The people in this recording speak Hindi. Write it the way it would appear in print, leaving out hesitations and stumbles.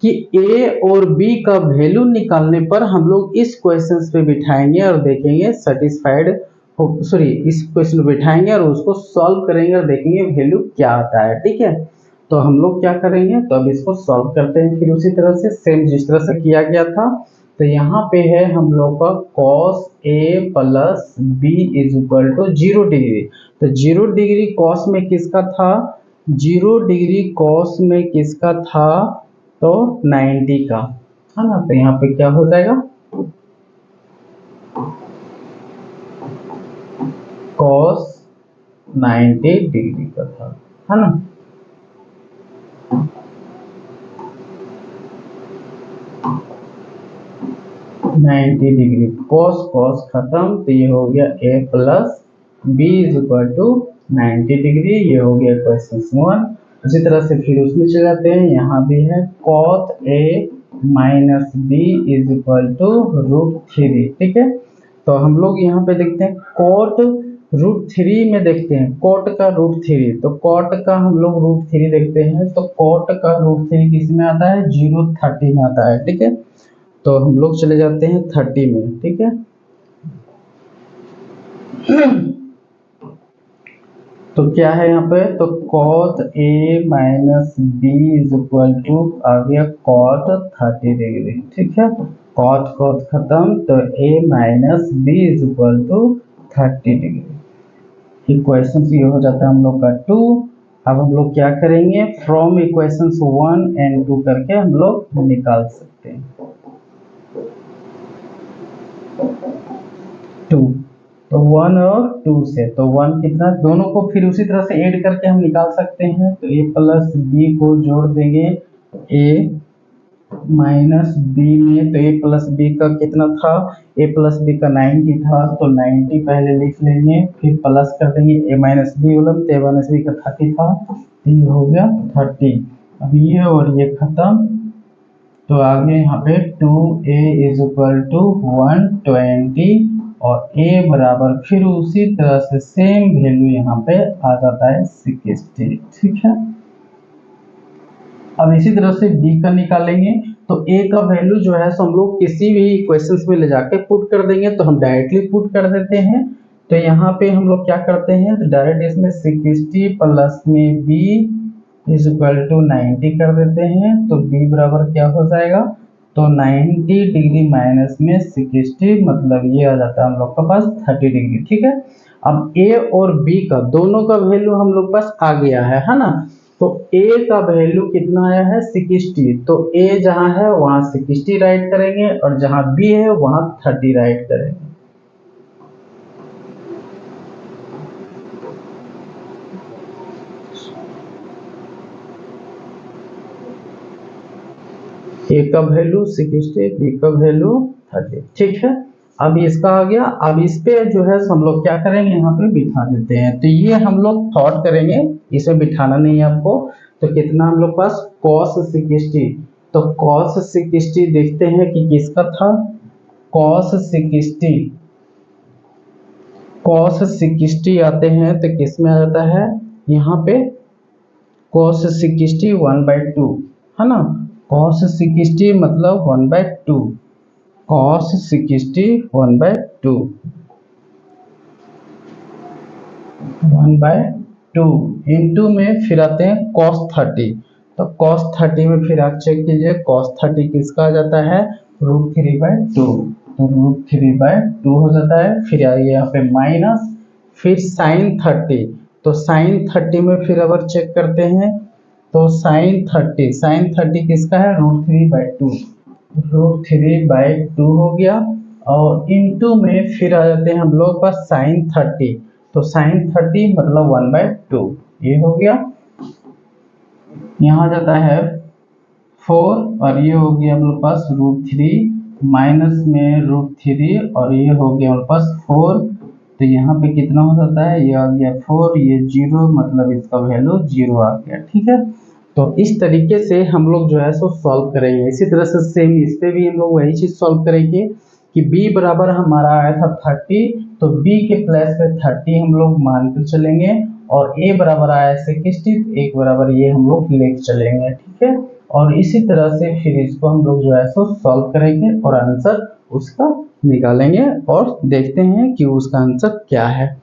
कि ए और बी का वैल्यू निकालने पर हम लोग इस क्वेश्चन पे बिठाएंगे और देखेंगे सेटिस्फाइड सॉरी इस क्वेश्चन पे बिठाएंगे और उसको सॉल्व करेंगे और देखेंगे वैल्यू क्या आता है। ठीक है, तो हम लोग क्या करेंगे, तो अब इसको सॉल्व करते हैं फिर उसी तरह से सेम जिस तरह से किया गया था। तो यहाँ पे है हम लोग का cos a plus B is equal to 0 degree. तो 0 डिग्री cos में किसका था, 0 डिग्री cos में किसका था, तो 90 का है ना। तो यहाँ पे क्या हो जाएगा, cos 90 डिग्री का था, है ना। नाइन्टी डिग्री cos खत्म, तो ये हो गया a plus B is equal to 90 degree. ये हो गया क्वेश्चन 1। उसी तरह से फिर उसमें चले जाते हैं, यहाँ भी है cot a minus B is equal to √3। ठीक है, तो हम लोग यहाँ पे देखते हैं cot √3 में देखते हैं cot का √3, तो cot का हम लोग √3 देखते हैं, तो cot का √3 किस में आता है, 030 में आता है। ठीक है, तो हम लोग चले जाते हैं 30 में। ठीक है, तो क्या है यहाँ पे, तो cot a minus B is equal to आ गया cot 30 डिग्री। ठीक है, cot खत्म, तो a minus B is equal to 30 degree. Equation ये हो जाता है हम लोग का 2। अब हम लोग क्या करेंगे, फ्रॉम इक्वेशन 1 एंड 2 करके हम लोग निकाल सकते हैं 2। तो 1 और 2 से, तो 1 कितना, दोनों को फिर उसी तरह से ऐड करके हम निकाल सकते हैं। तो a प्लस बी को जोड़ देंगे a माइनस बी में, तो a प्लस बी का कितना था, a प्लस बी का 90 था, तो 90 पहले लिख लेंगे, फिर प्लस कर देंगे a माइनस बी बोलम, तो a माइनस बी का 30 था, तो ये हो गया 30। अब ये और ये खत्म, तो आगे यहाँ पे 2a इज इक्वल टू 120 और a बराबर फिर उसी तरह से सेम वैल्यू यहाँ पे आ जाता है 60। ठीक है, अब इसी तरह से b का निकालेंगे, तो a का वैल्यू जो है सो हम लोग किसी भी इक्वेशंस में ले जाके पुट कर देंगे, तो हम डायरेक्टली पुट कर देते हैं। तो यहाँ पे हम लोग क्या करते हैं, तो डायरेक्ट इसमें 60 प्लस में b इज इक्वल टू 90 कर देते हैं, तो b बराबर क्या हो जाएगा, तो 90 डिग्री माइनस में 60, मतलब ये आ जाता है हम लोग का पास 30 डिग्री। ठीक है, अब a और b का दोनों का वैल्यू हम लोग पास आ गया है ना। तो a का वैल्यू कितना आया है 60, तो a जहां है वहां 60 राइट करेंगे और जहां b है वहां 30 राइट करेंगे। a का वैल्यू 60, b का वैल्यू 30। ठीक है, अब इसका आ गया, अब इस पे जो है हम लोग क्या करेंगे, यहाँ पे बिठा देते हैं। तो ये हम लोग थॉट करेंगे, इसे बिठाना नहीं है आपको। तो कितना हम लोग पास cos 60, तो cos 60 देखते हैं कि किसका था, cos 60 आते हैं तो किस में आ जाता है, यहाँ पे cos 60 1/2 है ना। cos 60 मतलब 1/2, cos 60 1/2 इनटू में फिर आते हैं cos 30, तो cos 30 में फिर आप चेक कीजिए cos 30 किसका आ जाता है, √3/2, तो √3/2 हो जाता है। फिर आइए यहाँ पे माइनस, फिर sin 30, तो sin 30 में फिर अगर चेक करते हैं, तो sin 30 किसका है, √3/2, √3/2 हो गया। और इनटू में फिर आ जाते हैं हम लोग पास sin 30, तो sin 30 मतलब 1/2, ये हो गया। यहाँ जाता है 4 और ये हो गया हमारे पास √3 माइनस में √3 और ये हो गया हमारे पास 4, तो यहाँ पे कितना हो जाता है, ये आ गया 4, ये 0, मतलब इसका वैल्यू 0 आ गया। ठीक है, तो इस तरीके से हम लोग जो है सो सॉल्व करेंगे। इसी तरह से सेम इस पे भी हम लोग वही चीज सॉल्व करेंगे कि b बराबर हमारा आया था 30, तो b के प्लेस पे 30 हम लोग मान कर चलेंगे और a बराबर आया 60, तो एक बराबर ये हम लोग लेके चलेंगे। ठीक है, और इसी तरह से फिर इसको हम लोग जो है सो सॉल्व करेंगे और आंसर उसका निकालेंगे और देखते हैं कि उसका आंसर क्या है।